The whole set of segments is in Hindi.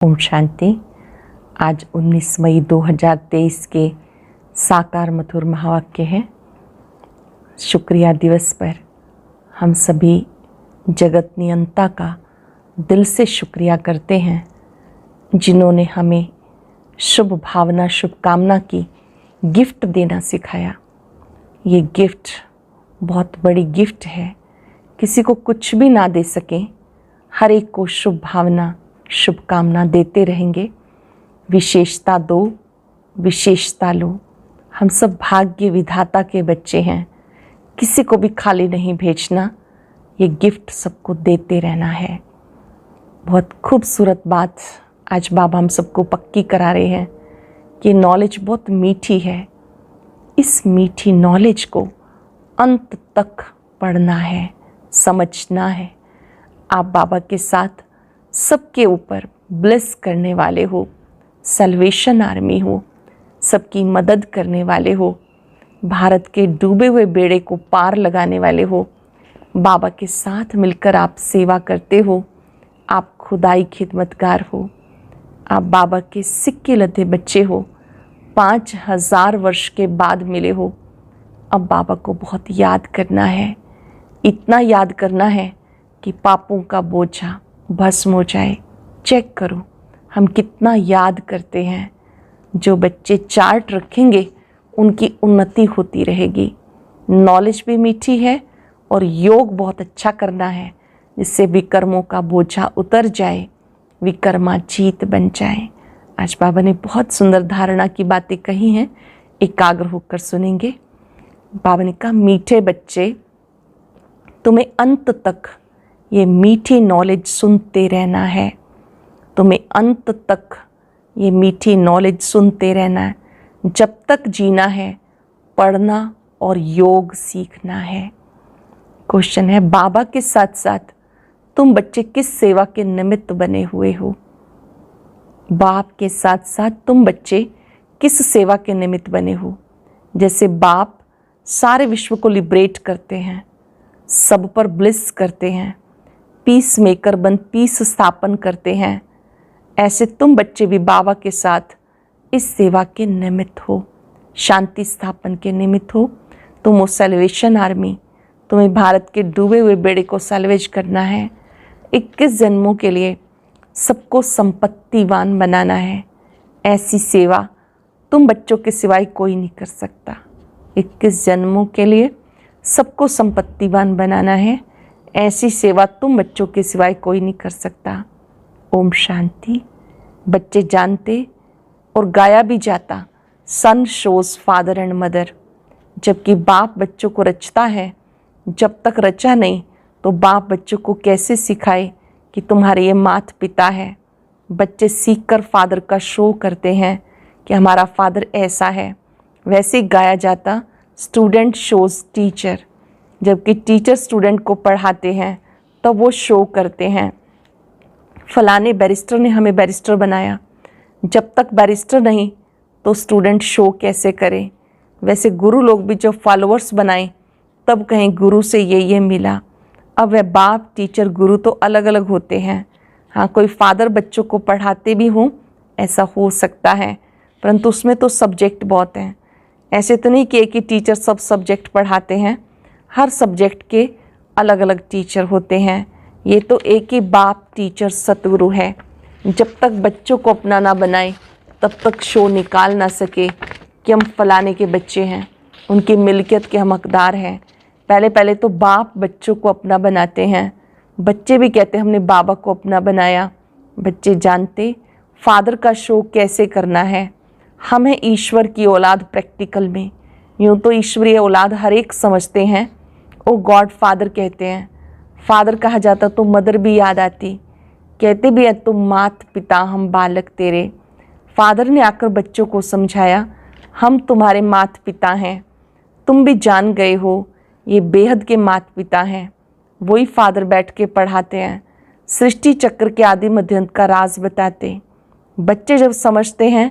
ओम शांति। आज 19 मई 2023 के साकार मधुर महावाक्य हैं। शुक्रिया दिवस पर हम सभी जगत नियंता का दिल से शुक्रिया करते हैं, जिन्होंने हमें शुभ भावना शुभकामना की गिफ्ट देना सिखाया। ये गिफ्ट बहुत बड़ी गिफ्ट है। किसी को कुछ भी ना दे सकें, हर एक को शुभ भावना शुभकामना देते रहेंगे। विशेषता दो, विशेषता लो। हम सब भाग्य विधाता के बच्चे हैं, किसी को भी खाली नहीं भेजना। ये गिफ्ट सबको देते रहना है। बहुत खूबसूरत बात आज बाबा हम सबको पक्की करा रहे हैं कि नॉलेज बहुत मीठी है। इस मीठी नॉलेज को अंत तक पढ़ना है, समझना है। आप बाबा के साथ सबके ऊपर ब्लेस करने वाले हो, सल्वेशन आर्मी हो, सबकी मदद करने वाले हो, भारत के डूबे हुए बेड़े को पार लगाने वाले हो। बाबा के साथ मिलकर आप सेवा करते हो। आप खुदाई खिदमतगार हो। आप बाबा के सिक्के लदे बच्चे हो। 5000 वर्ष के बाद मिले हो। अब बाबा को बहुत याद करना है, इतना याद करना है कि पापों का बोझा भस्म हो जाए। चेक करो हम कितना याद करते हैं। जो बच्चे चार्ट रखेंगे उनकी उन्नति होती रहेगी। नॉलेज भी मीठी है और योग बहुत अच्छा करना है, जिससे विकर्मों का बोझा उतर जाए, विकर्मा जीत बन जाए। आज बाबा ने बहुत सुंदर धारणा की बातें कही हैं, एकाग्र होकर सुनेंगे। बाबा ने कहा, मीठे बच्चे, तुम्हें अंत तक ये मीठी नॉलेज सुनते रहना है। तुम्हें अंत तक ये मीठी नॉलेज सुनते रहना है। जब तक जीना है, पढ़ना और योग सीखना है। क्वेश्चन है, बाबा के साथ साथ तुम बच्चे किस सेवा के निमित्त बने हुए हो? बाप के साथ साथ तुम बच्चे किस सेवा के निमित्त बने हो? जैसे बाप सारे विश्व को लिबरेट करते हैं, सब पर ब्लिस करते हैं, पीस मेकर बन पीस स्थापन करते हैं, ऐसे तुम बच्चे भी बाबा के साथ इस सेवा के निमित्त हो, शांति स्थापन के निमित्त हो। तुम हो सैल्वेशन आर्मी। तुम्हें भारत के डूबे हुए बेड़े को सैल्वेज करना है। 21 जन्मों के लिए सबको संपत्तिवान बनाना है। ऐसी सेवा तुम बच्चों के सिवाय कोई नहीं कर सकता। 21 जन्मों के लिए सबको संपत्तिवान बनाना है। ऐसी सेवा तुम बच्चों के सिवाय कोई नहीं कर सकता। ओम शांति। बच्चे जानते और गाया भी जाता, सन शोज फादर एंड मदर। जबकि बाप बच्चों को रचता है, जब तक रचा नहीं तो बाप बच्चों को कैसे सिखाए कि तुम्हारे ये माता पिता है। बच्चे सीखकर फादर का शो करते हैं कि हमारा फादर ऐसा है। वैसे ही गाया जाता, स्टूडेंट शोज टीचर। जबकि टीचर स्टूडेंट को पढ़ाते हैं तब वो शो करते हैं, फलाने बैरिस्टर ने हमें बैरिस्टर बनाया। जब तक बैरिस्टर नहीं तो स्टूडेंट शो कैसे करे? वैसे गुरु लोग भी जब फॉलोअर्स बनाएं तब कहें गुरु से ये मिला। अब वह बाप टीचर गुरु तो अलग अलग होते हैं। हाँ, कोई फादर बच्चों को पढ़ाते भी हों, ऐसा हो सकता है, परंतु उसमें तो सब्जेक्ट बहुत हैं। ऐसे तो नहीं कि एक ही टीचर सब सब्जेक्ट पढ़ाते हैं। हर सब्जेक्ट के अलग अलग टीचर होते हैं। ये तो एक ही बाप टीचर सतगुरु है। जब तक बच्चों को अपना ना बनाए तब तक शो निकाल ना सके कि हम फलाने के बच्चे हैं, उनकी मिल्कियत के हम हकदार हैं। पहले तो बाप बच्चों को अपना बनाते हैं। बच्चे भी कहते हैं हमने बाबा को अपना बनाया। बच्चे जानते फादर का शो कैसे करना है। हम हैं ईश्वर की औलाद प्रैक्टिकल में। यूँ तो ईश्वरीय औलाद हर एक समझते हैं, ओ गॉड फादर कहते हैं। फादर कहा जाता तो मदर भी याद आती। कहते भी है तुम मात पिता हम बालक तेरे। फादर ने आकर बच्चों को समझाया, हम तुम्हारे मात पिता हैं। तुम भी जान गए हो ये बेहद के मात पिता हैं। वही फादर बैठ के पढ़ाते हैं, सृष्टि चक्र के आदि मध्य अंत का राज बताते। बच्चे जब समझते हैं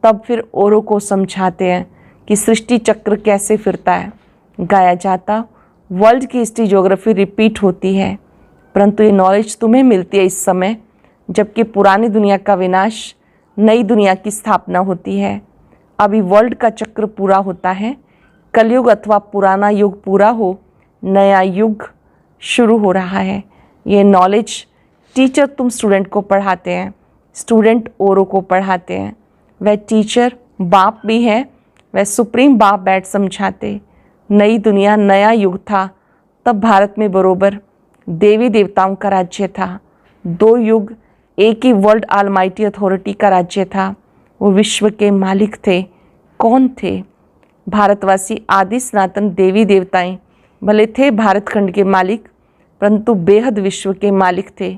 तब फिर औरों को समझाते हैं कि सृष्टि चक्र कैसे फिरता है। गाया जाता, वर्ल्ड की हिस्ट्री ज्योग्राफी रिपीट होती है, परंतु ये नॉलेज तुम्हें मिलती है इस समय जबकि पुरानी दुनिया का विनाश, नई दुनिया की स्थापना होती है। अभी वर्ल्ड का चक्र पूरा होता है। कलयुग अथवा पुराना युग पूरा हो, नया युग शुरू हो रहा है। ये नॉलेज टीचर तुम स्टूडेंट को पढ़ाते हैं, स्टूडेंट औरों को पढ़ाते हैं। वह टीचर बाप भी है, वह सुप्रीम बाप बैठ समझाते। नई दुनिया, नया युग था, तब भारत में बरोबर देवी देवताओं का राज्य था। दो युग, एक ही वर्ल्ड ऑलमाइटी अथॉरिटी का राज्य था। वो विश्व के मालिक थे। कौन थे? भारतवासी आदि सनातन देवी देवताएं भले थे भारत खंड के मालिक, परंतु बेहद विश्व के मालिक थे।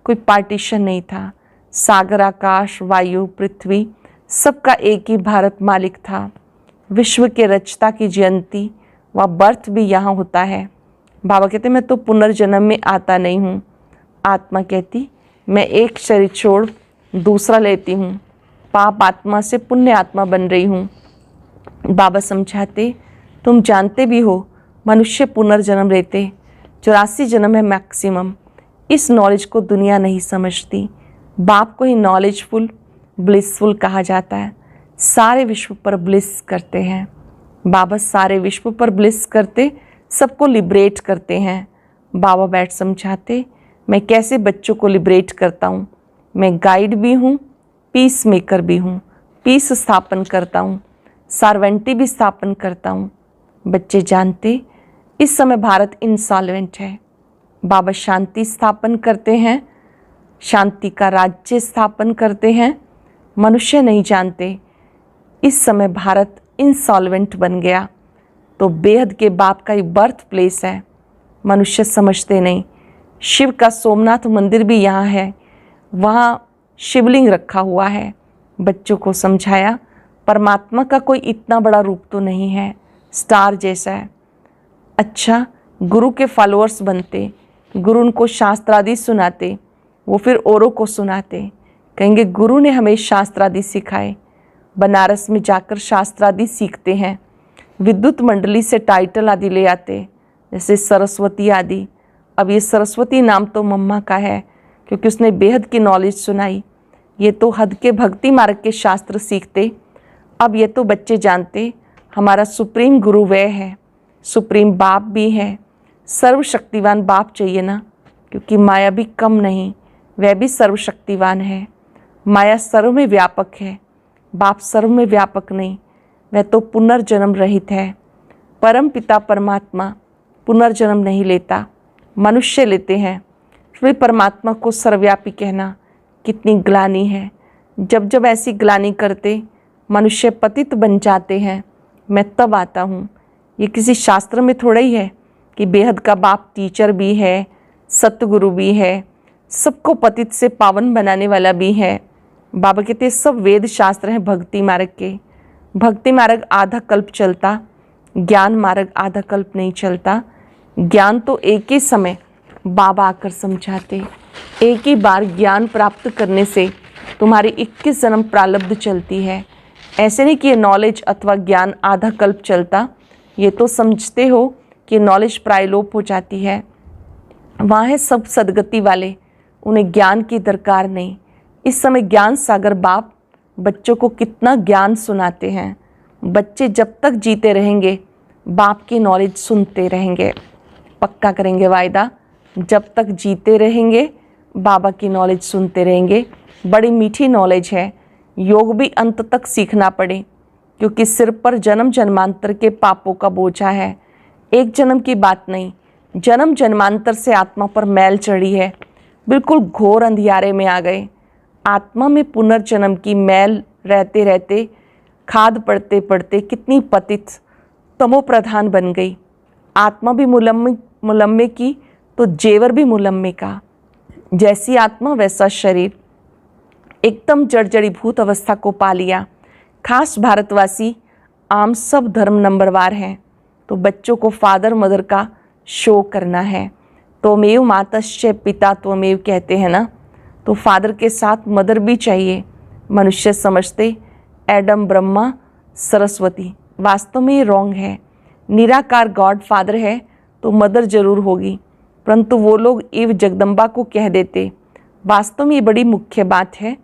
कोई पार्टीशन नहीं था। सागर, आकाश, वायु, पृथ्वी, सबका एक ही भारत मालिक था। विश्व के रचता की जयंती व बर्थ भी यहाँ होता है। बाबा कहते मैं तो पुनर्जन्म में आता नहीं हूँ। आत्मा कहती मैं एक शरीर छोड़ दूसरा लेती हूँ, पाप आत्मा से पुण्य आत्मा बन रही हूँ। बाबा समझाते तुम जानते भी हो मनुष्य पुनर्जन्म लेते, 84 जन्म है मैक्सिमम। इस नॉलेज को दुनिया नहीं समझती। बाप को ही नॉलेजफुल, ब्लिसफुल कहा जाता है। सारे विश्व पर ब्लिस करते हैं बाबा, सारे विश्व पर ब्लिस करते, सबको लिबरेट करते हैं। बाबा बैठ समझाते मैं कैसे बच्चों को लिबरेट करता हूँ। मैं गाइड भी हूँ, पीस मेकर भी हूँ। पीस स्थापन करता हूँ, सार्वेंटी भी स्थापन करता हूँ। बच्चे जानते इस समय भारत इंसॉल्वेंट है। बाबा शांति स्थापन करते हैं, शांति का राज्य स्थापन करते हैं। मनुष्य नहीं जानते इस समय भारत इंसॉल्वेंट बन गया, तो बेहद के बाप का ही बर्थ प्लेस है। मनुष्य समझते नहीं। शिव का सोमनाथ मंदिर भी यहाँ है, वहाँ शिवलिंग रखा हुआ है। बच्चों को समझाया परमात्मा का कोई इतना बड़ा रूप तो नहीं है, स्टार जैसा है। अच्छा, गुरु के फॉलोअर्स बनते, गुरु उनको शास्त्रादि सुनाते, वो फिर औरों को सुनाते। कहेंगे गुरु ने हमें शास्त्रादि सिखाए। बनारस में जाकर शास्त्रादि सीखते हैं। विद्युत मंडली से टाइटल आदि ले आते, जैसे सरस्वती आदि। अब ये सरस्वती नाम तो मम्मा का है, क्योंकि उसने बेहद की नॉलेज सुनाई। ये तो हद के भक्ति मार्ग के शास्त्र सीखते। अब ये तो बच्चे जानते हमारा सुप्रीम गुरु वह है, सुप्रीम बाप भी है। सर्वशक्तिवान बाप चाहिए ना, क्योंकि माया भी कम नहीं, वह भी सर्वशक्तिवान है। माया सर्व में व्यापक है, बाप सर्व में व्यापक नहीं, वह तो पुनर्जन्म रहित है। परम पिता परमात्मा पुनर्जन्म नहीं लेता, मनुष्य लेते हैं। फिर परमात्मा को सर्वव्यापी कहना कितनी ग्लानि है। जब जब ऐसी ग्लानि करते मनुष्य पतित बन जाते हैं, मैं तब आता हूँ। ये किसी शास्त्र में थोड़ा ही है कि बेहद का बाप टीचर भी है, सतगुरु भी है, सबको पतित से पावन बनाने वाला भी है। बाबा कहते सब वेद शास्त्र हैं भक्ति मार्ग के। भक्ति मार्ग आधा कल्प चलता, ज्ञान मार्ग आधा कल्प नहीं चलता। ज्ञान तो एक ही समय बाबा आकर समझाते। एक ही बार ज्ञान प्राप्त करने से तुम्हारी 21 जन्म प्रारब्ध चलती है। ऐसे नहीं कि ये नॉलेज अथवा ज्ञान आधा कल्प चलता। ये तो समझते हो कि नॉलेज प्रायलोप हो जाती है। वहाँ है सब सदगति वाले, उन्हें ज्ञान की दरकार नहीं। इस समय ज्ञान सागर बाप बच्चों को कितना ज्ञान सुनाते हैं। बच्चे जब तक जीते रहेंगे बाप की नॉलेज सुनते रहेंगे। पक्का करेंगे वायदा, जब तक जीते रहेंगे बाबा की नॉलेज सुनते रहेंगे। बड़ी मीठी नॉलेज है। योग भी अंत तक सीखना पड़े, क्योंकि सिर पर जन्म जन्मांतर के पापों का बोझा है। एक जन्म की बात नहीं, जन्म जन्मांतर से आत्मा पर मैल चढ़ी है। बिल्कुल घोर अंधियारे में आ गए। आत्मा में पुनर्जन्म की मैल रहते रहते, खाद पड़ते पड़ते कितनी पतित तमो प्रधान बन गई। आत्मा भी मुलम्मे की तो जेवर भी मुलम्मे का। जैसी आत्मा वैसा शरीर, एकदम जड़जड़ीभूत अवस्था को पा लिया। खास भारतवासी आम सब धर्म नंबरवार हैं, तो बच्चों को फादर मदर का शो करना है। त्वमेव मातश्च पिता त्वमेव कहते हैं ना, तो फादर के साथ मदर भी चाहिए। मनुष्य समझते एडम ब्रह्मा सरस्वती, वास्तव में ये रॉन्ग है। निराकार गॉड फादर है तो मदर जरूर होगी, परंतु वो लोग इव जगदम्बा को कह देते। वास्तव में ये बड़ी मुख्य बात है।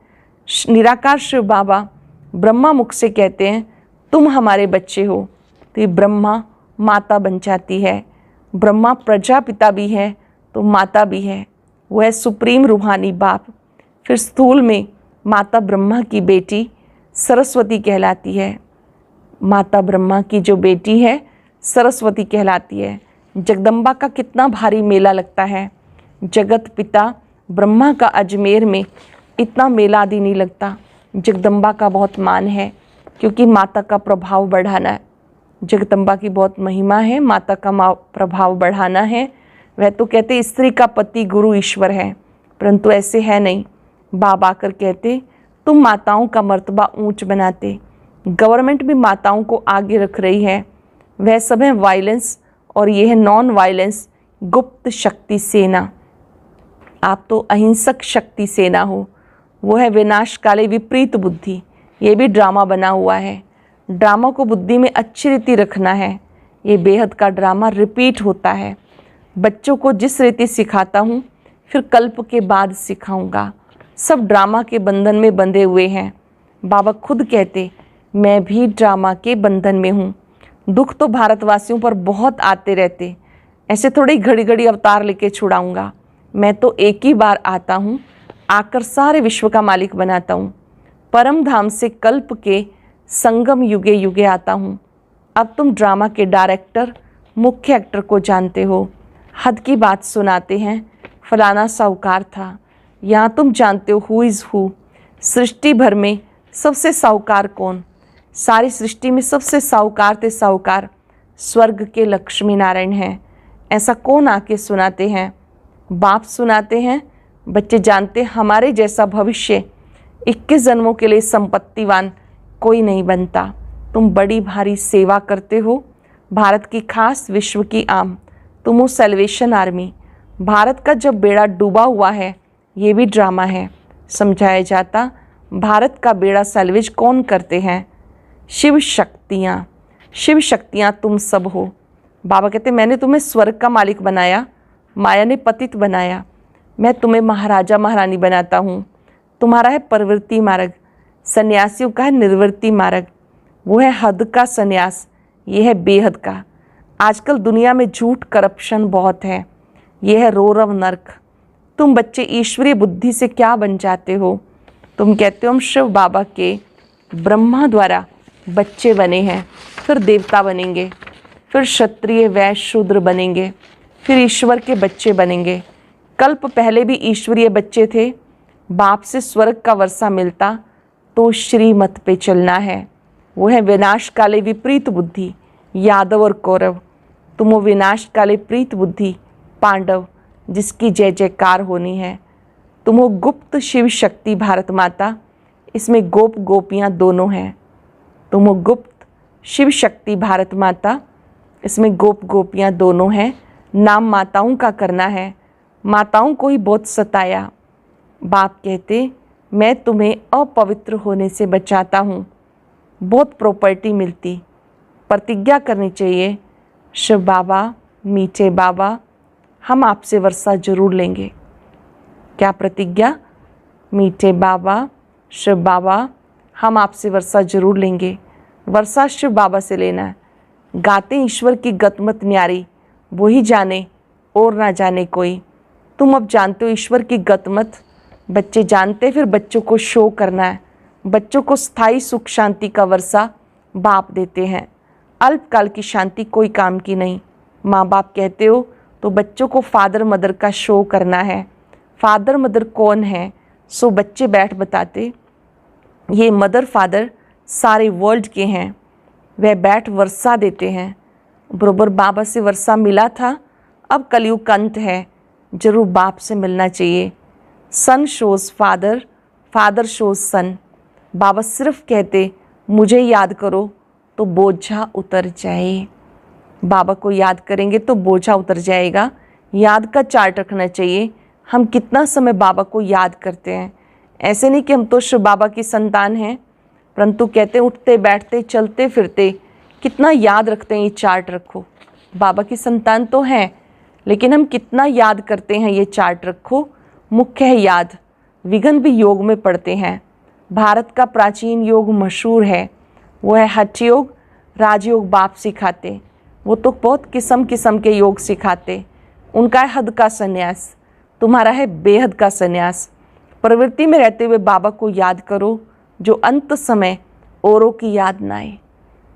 निराकार शिव बाबा ब्रह्मा मुख से कहते हैं तुम हमारे बच्चे हो, तो ये ब्रह्मा माता बन जाती है। ब्रह्मा प्रजापिता भी है तो माता भी है, वो है सुप्रीम रूहानी बाप। फिर स्थूल में माता ब्रह्मा की बेटी सरस्वती कहलाती है। माता ब्रह्मा की जो बेटी है सरस्वती कहलाती है। जगदम्बा का कितना भारी मेला लगता है। जगत पिता ब्रह्मा का अजमेर में इतना मेला आदि नहीं लगता। जगदम्बा का बहुत मान है क्योंकि माता का प्रभाव बढ़ाना है। जगदम्बा की बहुत महिमा है, माता का प्रभाव बढ़ाना है। वह तो कहते स्त्री का पति गुरु ईश्वर है, परंतु ऐसे है नहीं। बाबा आकर कहते तुम माताओं का मर्तबा ऊंच बनाते। गवर्नमेंट भी माताओं को आगे रख रही है। वह सब है वायलेंस और ये है नॉन वायलेंस गुप्त शक्ति सेना। आप तो अहिंसक शक्ति सेना हो। वो है विनाश काले विपरीत बुद्धि। ये भी ड्रामा बना हुआ है। ड्रामा को बुद्धि में अच्छी रीति रखना है। ये बेहद का ड्रामा रिपीट होता है। बच्चों को जिस रीति सिखाता हूँ फिर कल्प के बाद सिखाऊंगा। सब ड्रामा के बंधन में बंधे हुए हैं। बाबा खुद कहते मैं भी ड्रामा के बंधन में हूँ। दुख तो भारतवासियों पर बहुत आते रहते, ऐसे थोड़ी घड़ी घड़ी अवतार लेके छुड़ाऊंगा। मैं तो एक ही बार आता हूँ, आकर सारे विश्व का मालिक बनाता हूँ। परम धाम से कल्प के संगम युगे युगे आता हूँ। अब तुम ड्रामा के डायरेक्टर मुख्य एक्टर को जानते हो। हद की बात सुनाते हैं, फलाना साहूकार था। यहाँ तुम जानते हो हु इज़ हु। सृष्टि भर में सबसे साहूकार कौन? सारी सृष्टि में सबसे साहूकार थे साहूकार स्वर्ग के लक्ष्मी नारायण हैं। ऐसा कौन आके सुनाते हैं? बाप सुनाते हैं। बच्चे जानते हमारे जैसा भविष्य 21 जन्मों के लिए संपत्तिवान कोई नहीं बनता। तुम बड़ी भारी सेवा करते हो, भारत की खास विश्व की आम। तुम हो सेल्वेशन आर्मी। भारत का जब बेड़ा डूबा हुआ है, ये भी ड्रामा है। समझाया जाता भारत का बेड़ा सैल्वेज कौन करते हैं? शिव शक्तियाँ। शिव शक्तियाँ तुम सब हो। बाबा कहते मैंने तुम्हें स्वर्ग का मालिक बनाया, माया ने पतित बनाया। मैं तुम्हें महाराजा महारानी बनाता हूँ। तुम्हारा है प्रवृत्ति मार्ग, सन्यासियों का है निर्वृत्ति मार्ग। वो है हद का सन्यास, ये है बेहद का। आजकल दुनिया में झूठ करप्शन बहुत है, ये है रौरव नर्क। तुम बच्चे ईश्वरीय बुद्धि से क्या बन जाते हो? तुम कहते हो हम शिव बाबा के ब्रह्मा द्वारा बच्चे बने हैं, फिर देवता बनेंगे, फिर क्षत्रिय वैश्य शूद्र बनेंगे, फिर ईश्वर के बच्चे बनेंगे। कल्प पहले भी ईश्वरीय बच्चे थे। बाप से स्वर्ग का वर्षा मिलता तो श्रीमत पे चलना है। वो है विनाश काले विपरीत बुद्धि यादव और कौरव। तुम हो विनाश काले प्रीत बुद्धि पांडव, जिसकी जय जयकार होनी है। तुम हो गुप्त शिव शक्ति भारत माता, इसमें गोप गोपियाँ दोनों हैं। तुम हो गुप्त शिव शक्ति भारत माता, इसमें गोप गोपियाँ दोनों हैं। नाम माताओं का करना है। माताओं को ही बहुत सताया। बाप कहते मैं तुम्हें अपवित्र होने से बचाता हूँ। बहुत प्रॉपर्टी मिलती, प्रतिज्ञा करनी चाहिए। शिव बाबा मीठे बाबा हम आपसे वर्षा जरूर लेंगे। क्या प्रतिज्ञा? मीठे बाबा शिव बाबा हम आपसे वर्षा जरूर लेंगे। वर्षा शिव बाबा से लेना है। गाते ईश्वर की गतमत न्यारी, वही जाने और ना जाने कोई। तुम अब जानते हो ईश्वर की गतमत, बच्चे जानते, फिर बच्चों को शो करना है। बच्चों को स्थायी सुख शांति का वर्षा बाप देते हैं, अल्पकाल की शांति कोई काम की नहीं। माँ बाप कहते हो तो बच्चों को फादर मदर का शो करना है। फादर मदर कौन है? सो बच्चे बैठ बताते ये मदर फादर सारे वर्ल्ड के हैं। वह बैठ वर्षा देते हैं। बरोबर बाबा से वर्षा मिला था, अब कलयुग का अंत है, जरूर बाप से मिलना चाहिए। सन शोज फादर, फादर शोज सन। बाबा सिर्फ कहते मुझे याद करो तो बोझा उतर जाए। बाबा को याद करेंगे तो बोझा उतर जाएगा। याद का चार्ट रखना चाहिए, हम कितना समय बाबा को याद करते हैं। ऐसे नहीं कि हम तो शिव बाबा की संतान हैं, परंतु कहते उठते बैठते चलते फिरते कितना याद रखते हैं, ये चार्ट रखो। बाबा की संतान तो हैं, लेकिन हम कितना याद करते हैं, ये चार्ट रखो। मुख्य है याद। विघन भी योग में पढ़ते हैं। भारत का प्राचीन योग मशहूर है, वो है हठ योग। राजयोग बाप सिखाते, वो तो बहुत किस्म किस्म के योग सिखाते। उनका है हद का संन्यास, तुम्हारा है बेहद का संन्यास। प्रवृत्ति में रहते हुए बाबा को याद करो, जो अंत समय औरों की याद ना आए।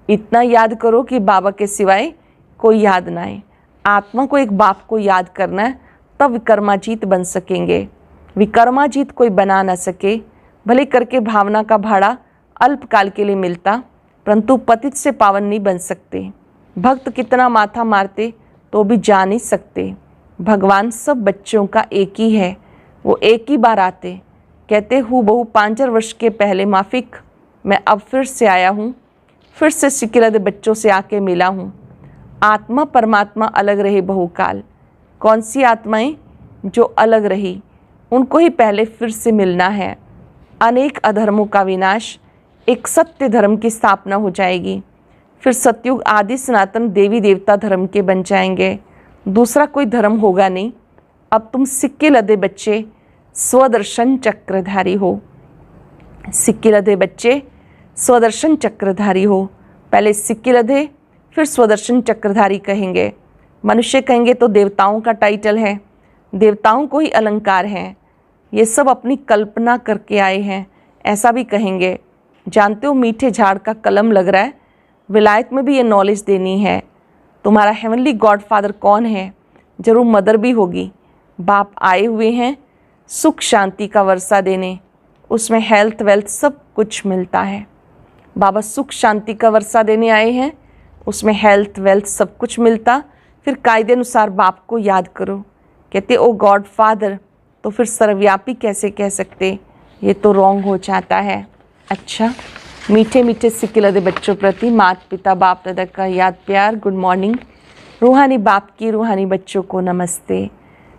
इतना याद करो कि बाबा के सिवाय कोई याद ना आए। आत्मा को एक बाप को याद करना है, तब विकर्माजीत बन सकेंगे। विकर्माजीत कोई बना ना सके, भले करके भावना का भाड़ा अल्पकाल के लिए मिलता, परंतु पतित से पावन नहीं बन सकते। भक्त कितना माथा मारते तो भी जा नहीं सकते। भगवान सब बच्चों का एक ही है, वो एक ही बार आते। कहते हूँ बहु 5 वर्ष के पहले माफिक, मैं अब फिर से आया हूँ, फिर से सिकिलद बच्चों से आके मिला हूँ। आत्मा परमात्मा अलग रहे बहुकाल। कौन सी आत्माएं जो अलग रही, उनको ही पहले फिर से मिलना है। अनेक अधर्मों का विनाश, एक सत्य धर्म की स्थापना हो जाएगी। फिर सतयुग आदि सनातन देवी देवता धर्म के बन जाएंगे। दूसरा कोई धर्म होगा नहीं। अब तुम सिक्के लदे बच्चे स्वदर्शन चक्रधारी हो। सिक्के लदे बच्चे स्वदर्शन चक्रधारी हो। पहले सिक्के लदे, फिर स्वदर्शन चक्रधारी कहेंगे। मनुष्य कहेंगे तो देवताओं का टाइटल है, देवताओं को ही अलंकार हैं, ये सब अपनी कल्पना करके आए हैं, ऐसा भी कहेंगे। जानते हो मीठे झाड़ का कलम लग रहा है, विलायत में भी ये नॉलेज देनी है। तुम्हारा हेवनली गॉड फादर कौन है? जरूर मदर भी होगी। बाप आए हुए हैं सुख शांति का वर्षा देने, उसमें हेल्थ वेल्थ सब कुछ मिलता है। बाबा सुख शांति का वर्षा देने आए हैं, उसमें हेल्थ वेल्थ सब कुछ मिलता। फिर कायदे अनुसार बाप को याद करो। कहते ओ गॉड फादर, तो फिर सर्वव्यापी कैसे कह सकते? ये तो रॉन्ग हो जाता है। अच्छा, मीठे मीठे सिक्के लदे बच्चों प्रति माता पिता बाप दादा का याद प्यार, गुड मॉर्निंग। रूहानी बाप की रूहानी बच्चों को नमस्ते।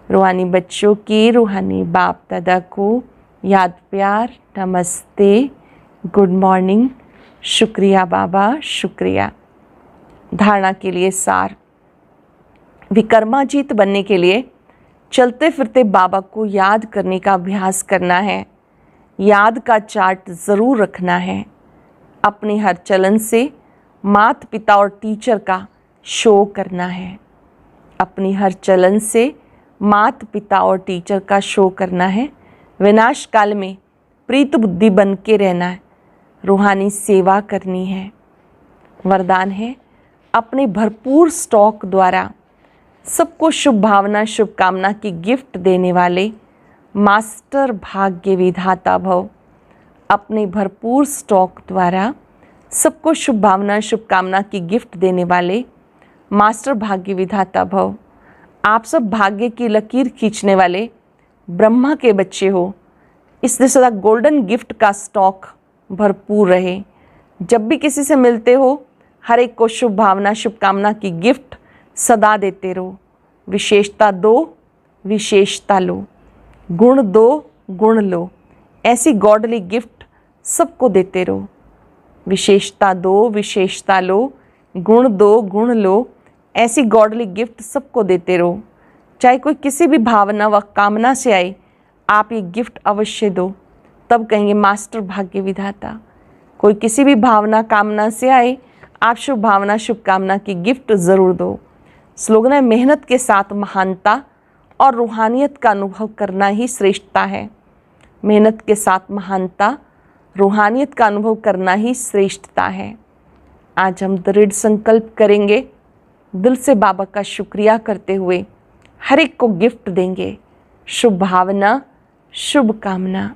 रूहानी बच्चों की रूहानी बाप दादा को याद प्यार, नमस्ते, गुड मॉर्निंग, शुक्रिया बाबा, शुक्रिया। धारणा के लिए सार। विकर्माजीत बनने के लिए चलते फिरते बाबा को याद करने का अभ्यास करना है। याद का चार्ट ज़रूर रखना है। अपने हर चलन से माता पिता और टीचर का शो करना है। अपनी हर चलन से माता पिता और टीचर का शो करना है। विनाश काल में प्रीत बुद्धि बन के रहना है। रूहानी सेवा करनी है। वरदान है अपने भरपूर स्टॉक द्वारा सबको शुभ भावना शुभकामना की गिफ्ट देने वाले मास्टर भाग्य विधाता भव। अपने भरपूर स्टॉक द्वारा सबको शुभ भावना शुभकामना की गिफ्ट देने वाले मास्टर भाग्य विधाता भव। आप सब भाग्य की लकीर खींचने वाले ब्रह्मा के बच्चे हो, इसलिए सदा गोल्डन गिफ्ट का स्टॉक भरपूर रहे। जब भी किसी से मिलते हो, हर एक को शुभ भावना शुभकामना की गिफ्ट सदा देते रहो। विशेषता दो, विशेषता लो, गुण दो, गुण लो, ऐसी गॉडली गिफ्ट सबको देते रहो। विशेषता दो, विशेषता लो, गुण दो, गुण लो, ऐसी गॉडली गिफ्ट सबको देते रहो। चाहे कोई किसी भी भावना व कामना से आए, आप ये गिफ्ट अवश्य दो, तब कहेंगे मास्टर भाग्य विधाता। कोई किसी भी भावना कामना से आए, आप शुभ भावना शुभकामना की गिफ्ट ज़रूर दो। स्लोगन है मेहनत के साथ महानता और रूहानियत का अनुभव करना ही श्रेष्ठता है। मेहनत के साथ महानता, रूहानियत का अनुभव करना ही श्रेष्ठता है। आज हम दृढ़ संकल्प करेंगे, दिल से बाबा का शुक्रिया करते हुए हर एक को गिफ्ट देंगे। शुभ भावना शुभ कामना।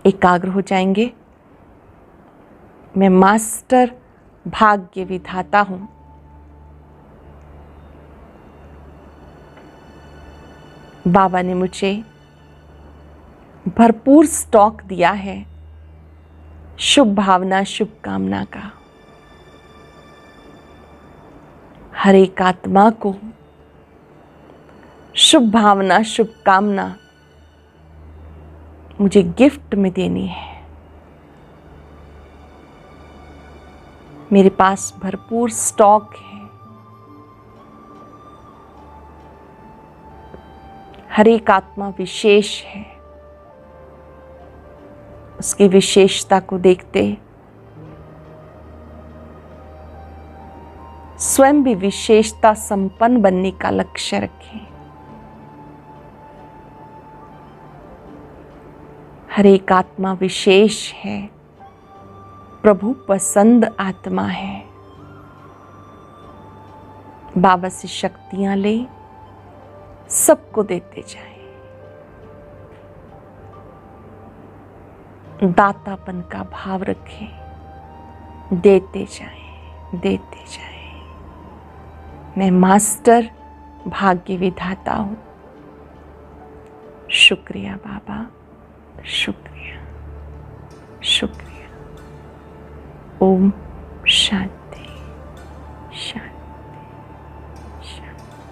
एकाग्र हो जाएंगे। मैं मास्टर भाग्य विधाता हूँ। बाबा ने मुझे भरपूर स्टॉक दिया है शुभ भावना शुभकामना का। हर एक आत्मा को शुभ भावना शुभकामना मुझे गिफ्ट में देनी है। मेरे पास भरपूर स्टॉक है। हर एक आत्मा विशेष है। उसकी विशेषता को देखते स्वयं भी विशेषता संपन्न बनने का लक्ष्य रखें। हर एक आत्मा विशेष है, प्रभु पसंद आत्मा है। बाबा से शक्तियां ले, सबको देते जाएं। दातापन का भाव रखें, देते जाएं, देते जाएं। मैं मास्टर भाग्य विधाता हूं। शुक्रिया बाबा, शुक्रिया, शुक्रिया। ओम शांति, शांति।